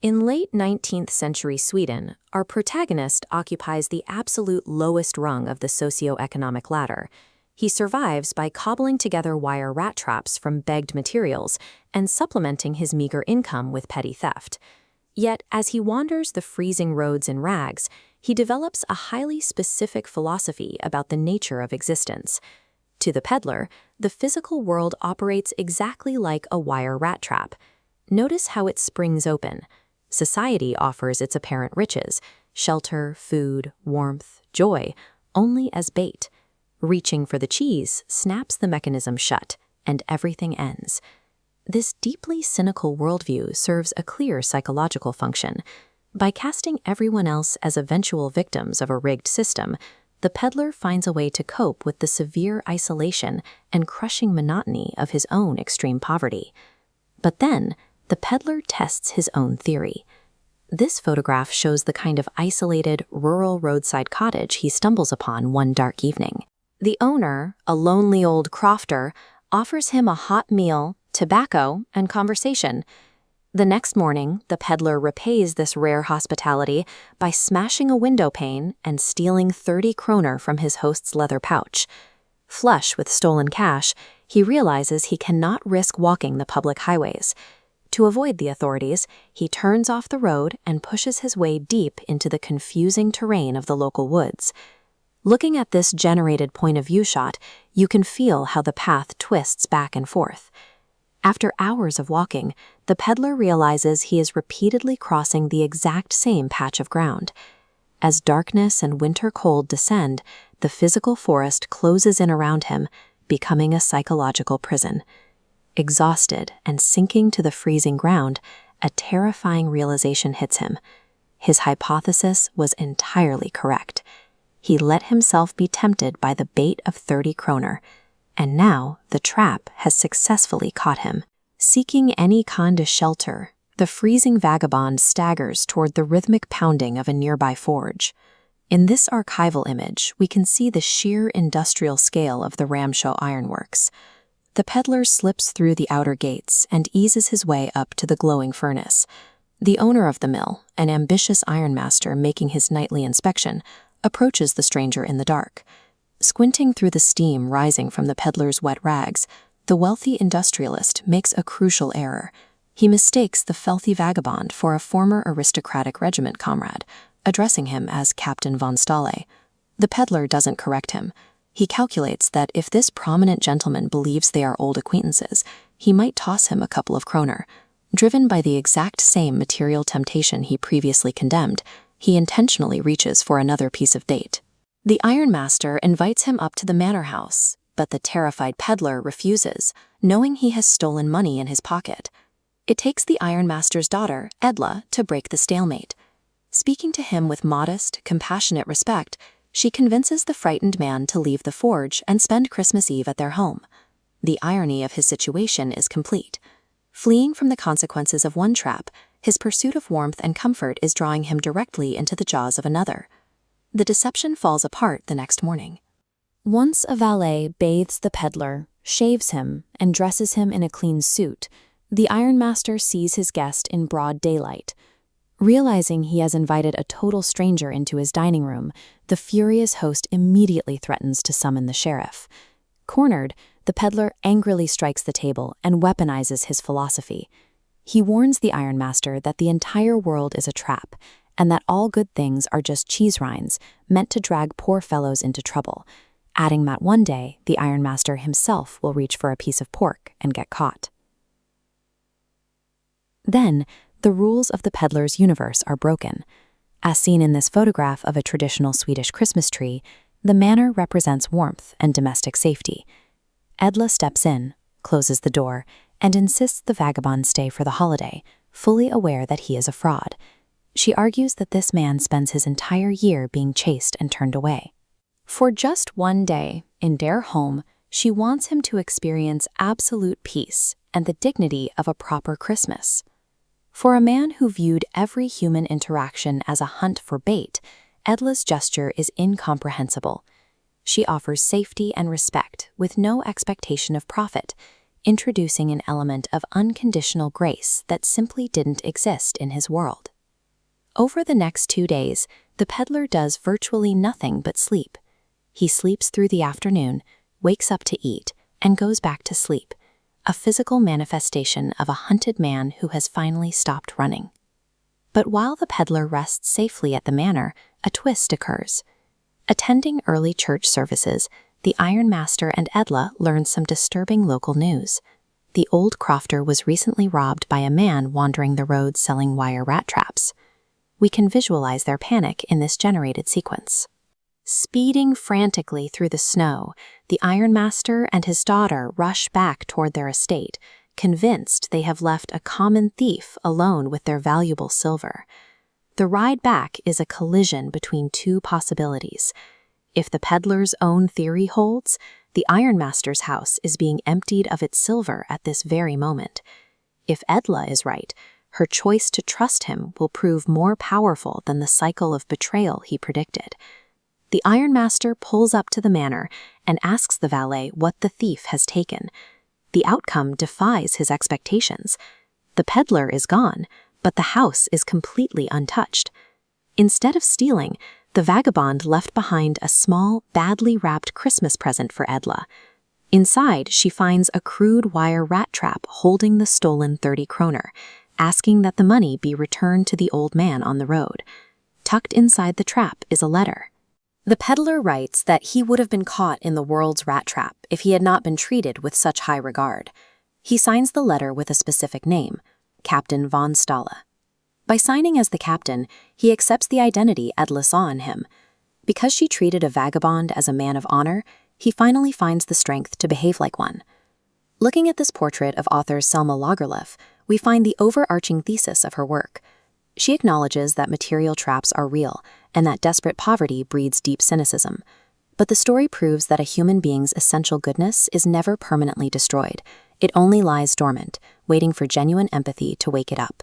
In late 19th century Sweden, our protagonist occupies the absolute lowest rung of the socioeconomic ladder. He survives by cobbling together wire rat traps from begged materials and supplementing his meager income with petty theft. Yet, as he wanders the freezing roads in rags, he develops a highly specific philosophy about the nature of existence. To the peddler, the physical world operates exactly like a wire rat trap. Notice how it springs open. Society offers its apparent riches, shelter, food, warmth, joy, only as bait. Reaching for the cheese snaps the mechanism shut, and everything ends. This deeply cynical worldview serves a clear psychological function. By casting everyone else as eventual victims of a rigged system, the peddler finds a way to cope with the severe isolation and crushing monotony of his own extreme poverty. But then, the peddler tests his own theory. This photograph shows the kind of isolated, rural roadside cottage he stumbles upon one dark evening. The owner, a lonely old crofter, offers him a hot meal, tobacco, and conversation. The next morning, the peddler repays this rare hospitality by smashing a window pane and stealing 30 kroner from his host's leather pouch. Flush with stolen cash, he realizes he cannot risk walking the public highways. To avoid the authorities, he turns off the road and pushes his way deep into the confusing terrain of the local woods. Looking at this generated point-of-view shot, you can feel how the path twists back and forth. After hours of walking, the peddler realizes he is repeatedly crossing the exact same patch of ground. As darkness and winter cold descend, the physical forest closes in around him, becoming a psychological prison. Exhausted and sinking to the freezing ground, a terrifying realization hits him. His hypothesis was entirely correct. He let himself be tempted by the bait of 30 kroner, and now the trap has successfully caught him. Seeking any kind of shelter, the freezing vagabond staggers toward the rhythmic pounding of a nearby forge. In this archival image, we can see the sheer industrial scale of the Ramshaw ironworks. The peddler slips through the outer gates and eases his way up to the glowing furnace. The owner of the mill, an ambitious ironmaster making his nightly inspection, approaches the stranger in the dark. Squinting through the steam rising from the peddler's wet rags, the wealthy industrialist makes a crucial error. He mistakes the filthy vagabond for a former aristocratic regiment comrade, addressing him as Captain von Stahle. The peddler doesn't correct him. He calculates that if this prominent gentleman believes they are old acquaintances, he might toss him a couple of kroner. Driven by the exact same material temptation he previously condemned, he intentionally reaches for another piece of date. The ironmaster invites him up to the manor house, but the terrified peddler refuses, knowing he has stolen money in his pocket. It takes the ironmaster's daughter, Edla, to break the stalemate. Speaking to him with modest, compassionate respect, she convinces the frightened man to leave the forge and spend Christmas Eve at their home. The irony of his situation is complete. Fleeing from the consequences of one trap, his pursuit of warmth and comfort is drawing him directly into the jaws of another. The deception falls apart the next morning. Once a valet bathes the peddler, shaves him, and dresses him in a clean suit, the ironmaster sees his guest in broad daylight. Realizing he has invited a total stranger into his dining room, the furious host immediately threatens to summon the sheriff. Cornered, the peddler angrily strikes the table and weaponizes his philosophy. He warns the ironmaster that the entire world is a trap, and that all good things are just cheese rinds, meant to drag poor fellows into trouble, adding that one day the ironmaster himself will reach for a piece of pork and get caught. Then, the rules of the peddler's universe are broken. As seen in this photograph of a traditional Swedish Christmas tree, the manor represents warmth and domestic safety. Edla steps in, closes the door, and insists the vagabond stay for the holiday, fully aware that he is a fraud. She argues that this man spends his entire year being chased and turned away. For just one day, in their home, she wants him to experience absolute peace and the dignity of a proper Christmas. For a man who viewed every human interaction as a hunt for bait, Edla's gesture is incomprehensible. She offers safety and respect with no expectation of profit, introducing an element of unconditional grace that simply didn't exist in his world. Over the next 2 days, the peddler does virtually nothing but sleep. He sleeps through the afternoon, wakes up to eat, and goes back to sleep, a physical manifestation of a hunted man who has finally stopped running. But while the peddler rests safely at the manor, a twist occurs. Attending early church services, the ironmaster and Edla learn some disturbing local news. The old crofter was recently robbed by a man wandering the roads selling wire rat traps. We can visualize their panic in this generated sequence. Speeding frantically through the snow, the ironmaster and his daughter rush back toward their estate, convinced they have left a common thief alone with their valuable silver. The ride back is a collision between two possibilities. If the peddler's own theory holds, the ironmaster's house is being emptied of its silver at this very moment. If Edla is right, her choice to trust him will prove more powerful than the cycle of betrayal he predicted. The ironmaster pulls up to the manor and asks the valet what the thief has taken. The outcome defies his expectations. The peddler is gone, but the house is completely untouched. Instead of stealing, the vagabond left behind a small, badly wrapped Christmas present for Edla. Inside, she finds a crude wire rat trap holding the stolen 30 kroner, asking that the money be returned to the old man on the road. Tucked inside the trap is a letter. The peddler writes that he would have been caught in the world's rat trap if he had not been treated with such high regard. He signs the letter with a specific name, Captain von Stala. By signing as the captain, he accepts the identity Edla saw in him. Because she treated a vagabond as a man of honor, he finally finds the strength to behave like one. Looking at this portrait of author Selma Lagerlöf, we find the overarching thesis of her work. She acknowledges that material traps are real and that desperate poverty breeds deep cynicism. But the story proves that a human being's essential goodness is never permanently destroyed. It only lies dormant, waiting for genuine empathy to wake it up.